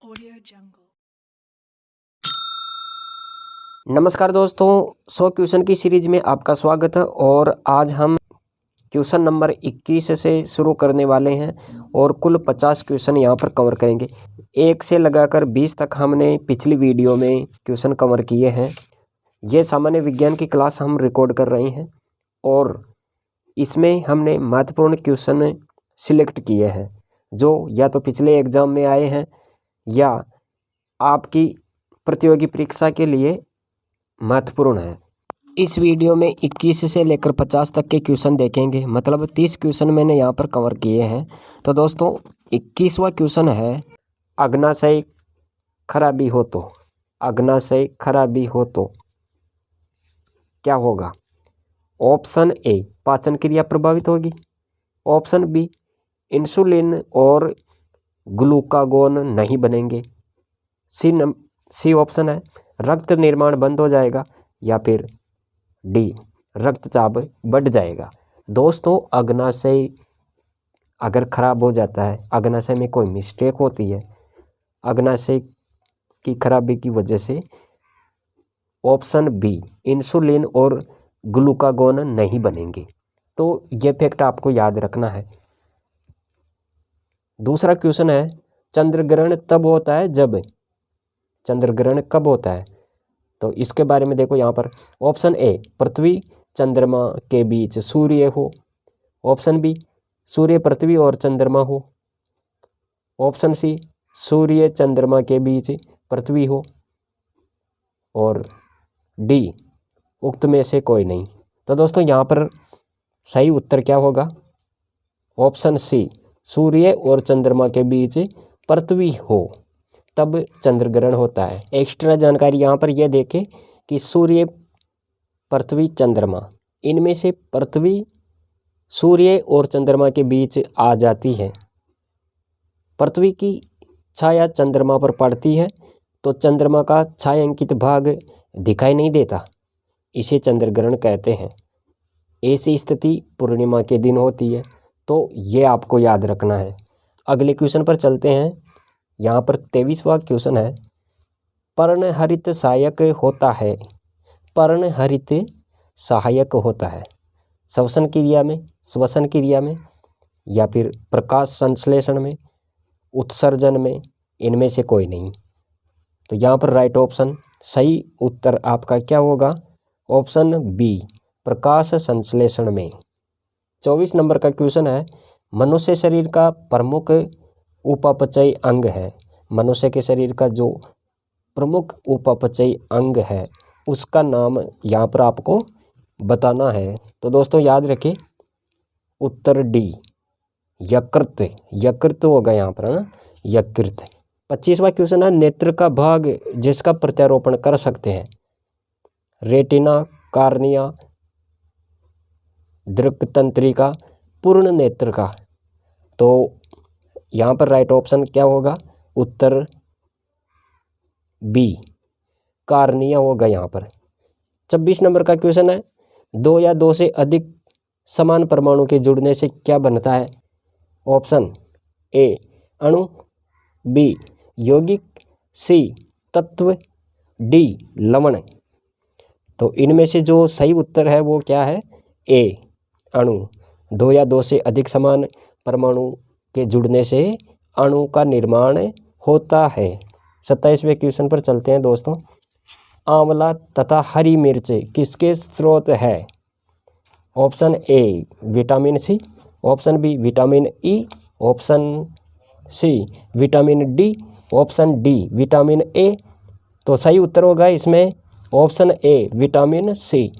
Audio Jungle। नमस्कार दोस्तों, 100 question की सीरीज में आपका स्वागत है। और आज हम क्वेश्चन नंबर 21 से शुरू करने वाले हैं और कुल 50 क्वेश्चन यहाँ पर कवर करेंगे। 1 से लगाकर 20 तक हमने पिछली वीडियो में क्वेश्चन कवर किए हैं। ये सामान्य विज्ञान की क्लास हम रिकॉर्ड कर रहे हैं और इसमें हमने महत्वपूर्ण क्वेश्चन सिलेक्ट किए हैं जो या तो पिछले एग्जाम में आए हैं या आपकी प्रतियोगी परीक्षा के लिए महत्वपूर्ण है। इस वीडियो में 21 से लेकर 50 तक के क्वेश्चन देखेंगे, मतलब 30 क्वेश्चन मैंने यहाँ पर कवर किए हैं। तो दोस्तों 21वां क्वेश्चन है, अग्नाशय खराबी हो तो, अग्नाशय खराबी हो तो क्या होगा? ऑप्शन ए, पाचन क्रिया प्रभावित होगी। ऑप्शन बी, इंसुलिन और ग्लूकागोन नहीं बनेंगे। सी ऑप्शन है, रक्त निर्माण बंद हो जाएगा। या फिर डी, रक्तचाप बढ़ जाएगा। दोस्तों अग्नाशय अगर खराब हो जाता है, अग्नाशय में कोई मिस्टेक होती है, अग्नाशय की खराबी की वजह से ऑप्शन बी, इंसुलिन और ग्लूकागोन नहीं बनेंगे। तो ये फैक्ट आपको याद रखना है। दूसरा क्वेश्चन है, चंद्र ग्रहण तब होता है जब, चंद्र ग्रहण कब होता है? तो इसके बारे में देखो यहाँ पर। ऑप्शन ए, पृथ्वी चंद्रमा के बीच सूर्य हो। ऑप्शन बी, सूर्य पृथ्वी और चंद्रमा हो। ऑप्शन सी, सूर्य चंद्रमा के बीच पृथ्वी हो। और डी, उक्त में से कोई नहीं। तो दोस्तों यहाँ पर सही उत्तर क्या होगा? ऑप्शन सी, सूर्य और चंद्रमा के बीच पृथ्वी हो तब चंद्र ग्रहण होता है। एक्स्ट्रा जानकारी यहाँ पर यह देखें कि सूर्य, पृथ्वी, चंद्रमा, इनमें से पृथ्वी सूर्य और चंद्रमा के बीच आ जाती है। पृथ्वी की छाया चंद्रमा पर पड़ती है तो चंद्रमा का छायांकित भाग दिखाई नहीं देता, इसे चंद्र ग्रहण कहते हैं। ऐसी स्थिति पूर्णिमा के दिन होती है। तो ये आपको याद रखना है। अगले क्वेश्चन पर चलते हैं। यहाँ पर 23वां क्वेश्चन है, पर्णहरित सहायक होता है, पर्णहरित सहायक होता है श्वसन क्रिया में, श्वसन क्रिया में, या फिर प्रकाश संश्लेषण में, उत्सर्जन में, इनमें से कोई नहीं। तो यहाँ पर राइट ऑप्शन, सही उत्तर आपका क्या होगा? ऑप्शन बी, प्रकाश संश्लेषण में। 24 नंबर का क्वेश्चन है, मनुष्य शरीर का प्रमुख उपापचयी अंग है, मनुष्य के शरीर का जो प्रमुख उपापचयी अंग है उसका नाम यहाँ पर आपको बताना है। तो दोस्तों याद रखें, उत्तर डी, यकृत, यकृत होगा यहाँ पर, है ना, यकृत। 25वां क्वेश्चन है, नेत्र का भाग जिसका प्रत्यारोपण कर सकते हैं, रेटिना, कार्निया, दृक्तंत्रिका, पूर्ण नेत्र का। तो यहाँ पर राइट ऑप्शन क्या होगा? उत्तर बी, कार्निया होगा यहाँ पर। 26 नंबर का क्वेश्चन है, 2 या 2 से अधिक समान परमाणु के जुड़ने से क्या बनता है? ऑप्शन ए, अणु, बी, यौगिक, सी, तत्व, डी, लवण। तो इनमें से जो सही उत्तर है वो क्या है? ए, अणु। 2 या 2 से अधिक समान परमाणु के जुड़ने से अणु का निर्माण होता है। 27वें क्वेश्चन पर चलते हैं दोस्तों। आंवला तथा हरी मिर्च किसके स्रोत है? Option A, vitamin C. Option B, vitamin E. Option C, vitamin D. Option D, vitamin A. तो सही उत्तर होगा इसमें option A, vitamin C.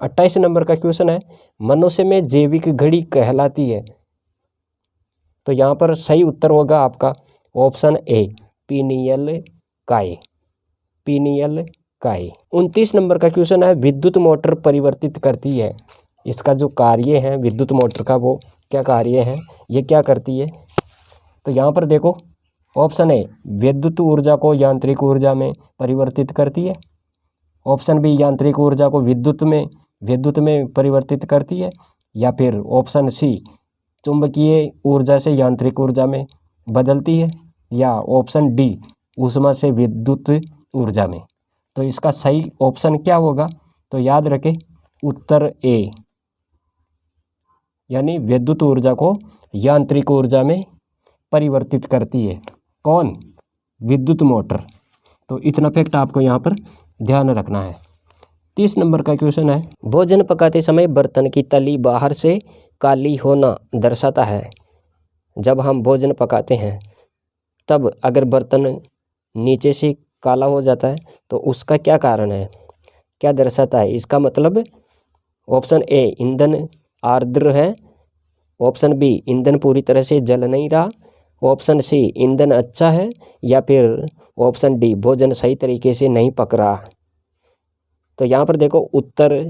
28 number का क्वेश्चन है, मनुष्य में जैविक घड़ी कहलाती है। तो यहाँ पर सही उत्तर होगा आपका ऑप्शन ए, पीनियल काय, पीनियल काय। 29 नंबर का क्वेश्चन है, विद्युत मोटर परिवर्तित करती है, इसका जो कार्य है विद्युत मोटर का वो क्या कार्य है, ये क्या करती है? तो यहाँ पर देखो, ऑप्शन ए, विद्युत ऊर्जा को यांत्रिक ऊर्जा में परिवर्तित करती है। ऑप्शन बी, यांत्रिक ऊर्जा को विद्युत में परिवर्तित करती है। या फिर ऑप्शन सी, चुंबकीय ऊर्जा से यांत्रिक ऊर्जा में बदलती है। या ऑप्शन डी ऊष्मा से विद्युत ऊर्जा में। तो इसका सही ऑप्शन क्या होगा? तो याद रखें उत्तर ए, यानी विद्युत ऊर्जा को यांत्रिक ऊर्जा में परिवर्तित करती है। कौन? विद्युत मोटर। तो इतना फैक्ट आपको यहाँ पर ध्यान रखना है। 30 नंबर का क्वेश्चन है, भोजन पकाते समय बर्तन की तली बाहर से काली होना दर्शाता है। जब हम भोजन पकाते हैं तब अगर बर्तन नीचे से काला हो जाता है तो उसका क्या कारण है, क्या दर्शाता है? इसका मतलब ऑप्शन ए ईंधन आर्द्र है, ऑप्शन बी ईंधन पूरी तरह से जल नहीं रहा, ऑप्शन सी ईंधन अच्छा है, या फिर ऑप्शन डी भोजन सही तरीके से नहीं पक रहा। तो यहाँ पर देखो उत्तर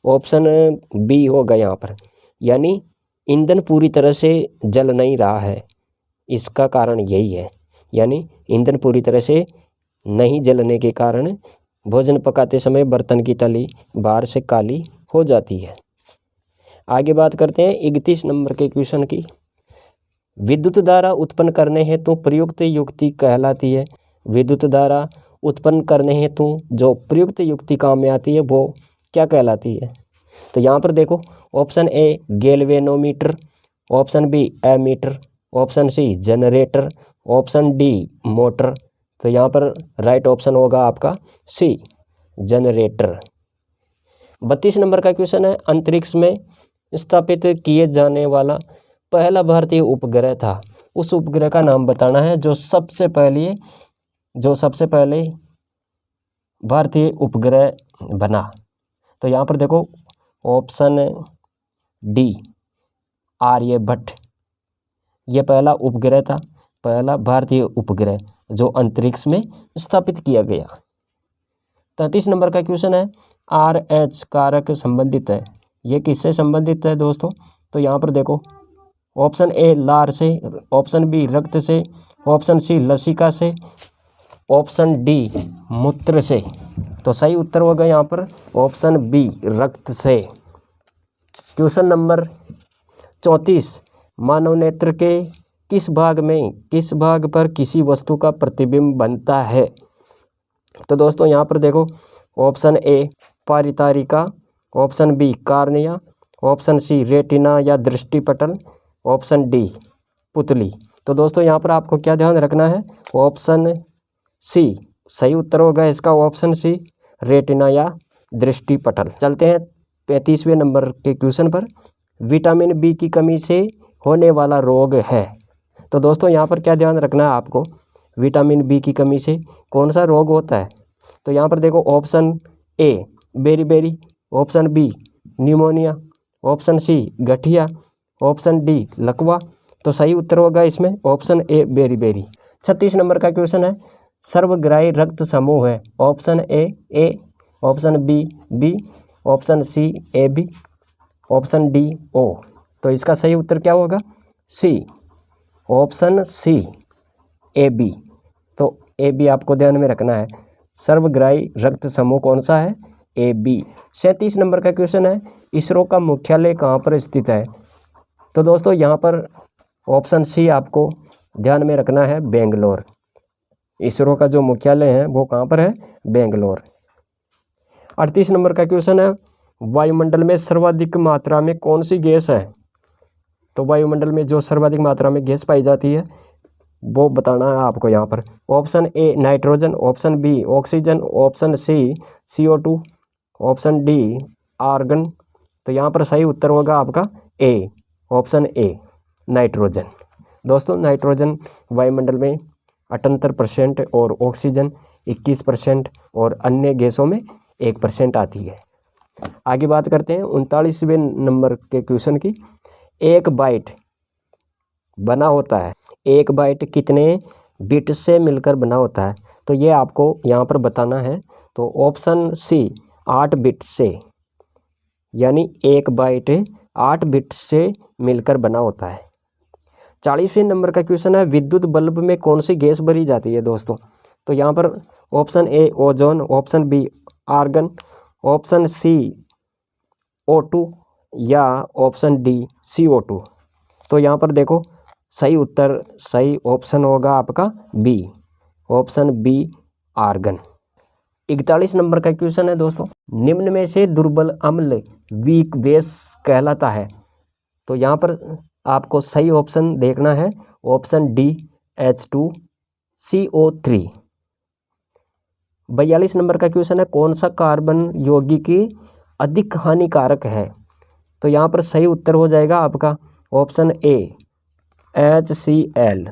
ऑप्शन बी होगा यहाँ पर, यानी ईंधन पूरी तरह से जल नहीं रहा है। इसका कारण यही है, यानी ईंधन पूरी तरह से नहीं जलने के कारण भोजन पकाते समय बर्तन की तली बाहर से काली हो जाती है। आगे बात करते हैं 31 नंबर के क्वेश्चन की। विद्युत धारा उत्पन्न करने हेतु प्रयुक्त युक्ति कहलाती है। विद्युत धारा उत्पन्न करने हेतु जो प्रयुक्त युक्ति काम में आती है वो क्या कहलाती है? तो यहाँ पर देखो option A galvanometer, option B ammeter, option C generator, option D motor. तो यहाँ पर राइट ऑप्शन होगा आपका सी जनरेटर। 32 नंबर का क्वेश्चन है, अंतरिक्ष में स्थापित किए जाने वाला पहला भारतीय उपग्रह था। उस उपग्रह का नाम बताना है जो सबसे पहले भारतीय उपग्रह बना। तो यहाँ पर देखो ऑप्शन डी आर्यभट्ट, ये पहला उपग्रह था, पहला भारतीय उपग्रह जो अंतरिक्ष में स्थापित किया गया। 33 नंबर का क्वेश्चन है, RH कारक संबंधित है, ये किससे संबंधित है दोस्तों? तो यहाँ पर देखो ऑप्शन ए लार से, ऑप्शन बी रक्त से, ऑप्शन सी लसिका से, ऑप्शन डी मूत्र से। तो सही उत्तर होगा यहाँ पर ऑप्शन बी रक्त से। क्वेश्चन नंबर 34, मानव नेत्र के किस भाग पर किसी वस्तु का प्रतिबिंब बनता है? तो दोस्तों यहाँ पर देखो ऑप्शन ए पारितारिका, option B cornea, option C retina या दृष्टिपटल, ऑप्शन डी पुतली। तो दोस्तों यहाँ पर आपको क्या ध्यान रखना है? ऑप्शन सी सही उत्तर होगा इसका, ऑप्शन सी रेटिना या दृष्टिपटल। चलते हैं 35वें नंबर के क्वेश्चन पर, विटामिन बी की कमी से होने वाला रोग है। तो दोस्तों यहाँ पर क्या ध्यान रखना है आपको? विटामिन बी की कमी से कौन सा रोग होता है? तो यहाँ पर देखो ऑप्शन ए बेरी, option B pneumonia, option C गठिया, ऑप्शन डी लकवा। तो सही उत्तर होगा इसमें ऑप्शन ए बेरी। 36 नंबर का क्वेश्चन है, सर्वग्राही रक्त समूह है। Option A, option B, option C AB, option D O। तो इसका सही उत्तर क्या होगा? C, option C AB। तो AB आपको ध्यान में रखना है, सर्वग्राही रक्त समूह कौन सा है? AB। 37 नंबर का क्वेश्चन है, इसरो का मुख्यालय कहाँ पर स्थित है? तो दोस्तों यहाँ पर ऑप्शन सी आपको ध्यान में रखना है, बेंगलोर। इसरो का जो मुख्यालय है वो कहाँ पर है? बेंगलोर। 38 नंबर का क्वेश्चन है, वायुमंडल में सर्वाधिक मात्रा में कौन सी गैस है? तो वायुमंडल में जो सर्वाधिक मात्रा में गैस पाई जाती है वो बताना है आपको यहाँ पर। Option A nitrogen, option B oxygen, option C CO2, option D argon. तो यहाँ पर सही उत्तर होगा आपका ए, ऑप्शन ए नाइट्रोजन। दोस्तों नाइट्रोजन वायुमंडल में 78% और ऑक्सीजन 21% और अन्य गैसों में 1% आती है। आगे बात करते हैं 39वें नंबर के क्वेश्चन की। एक बाइट बना होता है, एक बाइट कितने बिट से मिलकर बना होता है? तो ये आपको यहाँ पर बताना है। तो ऑप्शन सी 8 बिट से, यानी एक बाइट 8 बिट से मिलकर बना होता है। 40वें नंबर का क्वेश्चन है, विद्युत बल्ब में कौन सी गैस भरी जाती है दोस्तों? तो यहाँ पर option A ozone, option B argon, option C O2 या ऑप्शन डी CO2। तो यहाँ पर देखो सही ऑप्शन होगा आपका B, option B argon. 41 number का क्वेश्चन है दोस्तों, निम्न में से दुर्बल अम्ल वीक बेस कहलाता है। तो यहाँ पर आपको सही ऑप्शन देखना है, ऑप्शन डी H2CO3। 42 नंबर का क्वेश्चन है, कौन सा कार्बन यौगिक अधिक हानिकारक है। तो यहाँ पर सही उत्तर हो जाएगा आपका ऑप्शन ए HCl।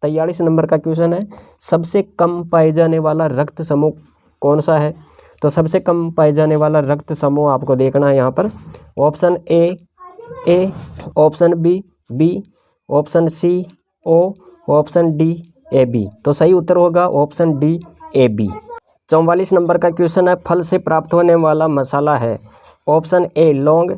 43 नंबर का क्वेश्चन है, सबसे कम पाए जाने वाला रक्त समूह कौन सा है। तो सबसे कम पाए जाने वाला रक्त समूह आपको देखना है यहाँ पर, option A, option B, option C O, option D AB। तो सही उत्तर होगा ऑप्शन डी AB। 44 नंबर का क्वेश्चन है, फल से प्राप्त होने वाला मसाला है। ऑप्शन ए लौंग,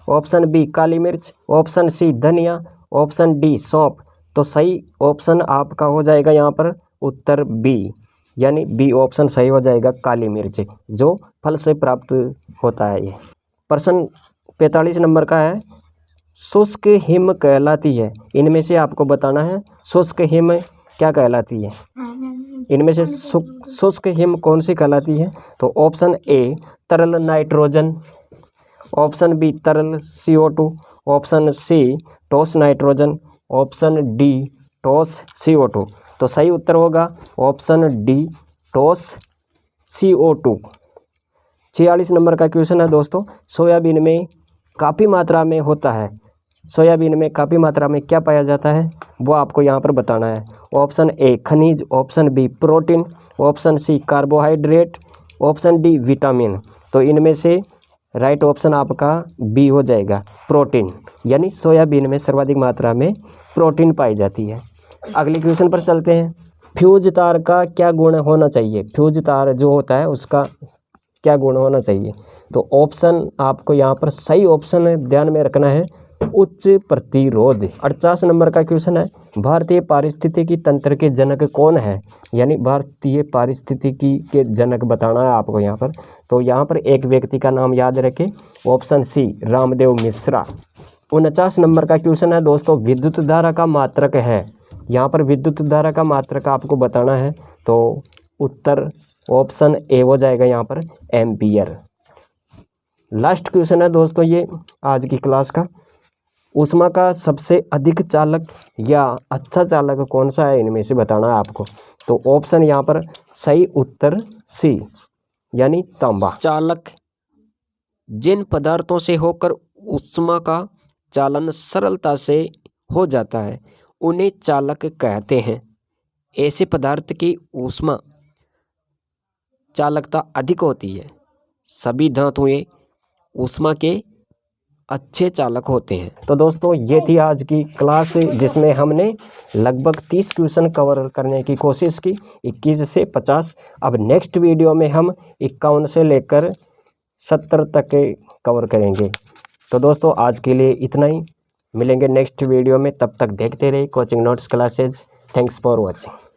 ऑप्शन बी काली मिर्च, ऑप्शन सी धनिया, ऑप्शन डी सौंफ। तो सही ऑप्शन आपका हो जाएगा यहाँ पर उत्तर बी, यानी बी ऑप्शन सही हो जाएगा, काली मिर्च जो फल से प्राप्त होता है ये। प्रश्न 45 नंबर का है, शुष्क हिम कहलाती है। इनमें से आपको बताना है शुष्क हिम क्या कहलाती है। इनमें से शुष्क हिम कौन सी कहलाती है। तो ऑप्शन ए तरल नाइट्रोजन, ऑप्शन बी तरल CO2, ऑप्शन सी ठोस नाइट्रोजन, ऑप्शन डी ठोस CO2। तो सही उत्तर होगा ऑप्शन डी ठोस CO2। 46 नंबर का क्वेश्चन है दोस्तों, सोयाबीन में काफ़ी मात्रा में होता है। सोयाबीन में काफ़ी मात्रा में क्या पाया जाता है वो आपको यहाँ पर बताना है। ऑप्शन ए खनिज, option B protein, option C carbohydrate, option D vitamin. तो इनमें से राइट ऑप्शन आपका बी हो जाएगा, प्रोटीन, यानी सोयाबीन में सर्वाधिक मात्रा में प्रोटीन पाई जाती है। अगले क्वेश्चन पर चलते हैं, फ्यूज तार का क्या गुण होना चाहिए। फ्यूज तार जो होता है उसका क्या गुण होना चाहिए। तो ऑप्शन आपको यहाँ पर सही ऑप्शन ध्यान में रखना है, उच्च प्रतिरोध। 48 नंबर का क्वेश्चन है, भारतीय पारिस्थितिकी तंत्र के जनक कौन है। यानी भारतीय पारिस्थितिकी के जनक बताना है आपको यहाँ पर। तो यहाँ पर एक व्यक्ति का नाम याद रखें, option C Ramdev Mishra. 49 number का क्वेश्चन है दोस्तों, विद्युत धारा का मात्रक है। यहाँ पर विद्युत धारा का मात्रक आपको बताना है। तो उत्तर ऑप्शन ए हो जाएगा यहाँ पर, एम्पियर। लास्ट क्वेश्चन है दोस्तों ये आज की क्लास का, ऊष्मा का सबसे अधिक चालक या अच्छा चालक कौन सा है, इनमें से बताना है आपको। तो ऑप्शन यहाँ पर सही उत्तर सी, यानी तांबा। चालक जिन पदार्थों से होकर ऊष्मा का चालन सरलता से हो जाता है उन्हें चालक कहते हैं। ऐसे पदार्थ की ऊष्मा चालकता अधिक होती है। सभी धातुएं ऊष्मा के अच्छे चालक होते हैं। तो दोस्तों ये थी आज की क्लास जिसमें हमने लगभग 30 क्वेश्चन कवर करने की कोशिश की, 21 से 50। अब नेक्स्ट वीडियो में हम 51 से लेकर 70 तक कवर करेंगे। तो दोस्तों आज के लिए इतना ही, मिलेंगे नेक्स्ट वीडियो में, तब तक देखते रहिए coaching notes classes. Thanks for watching.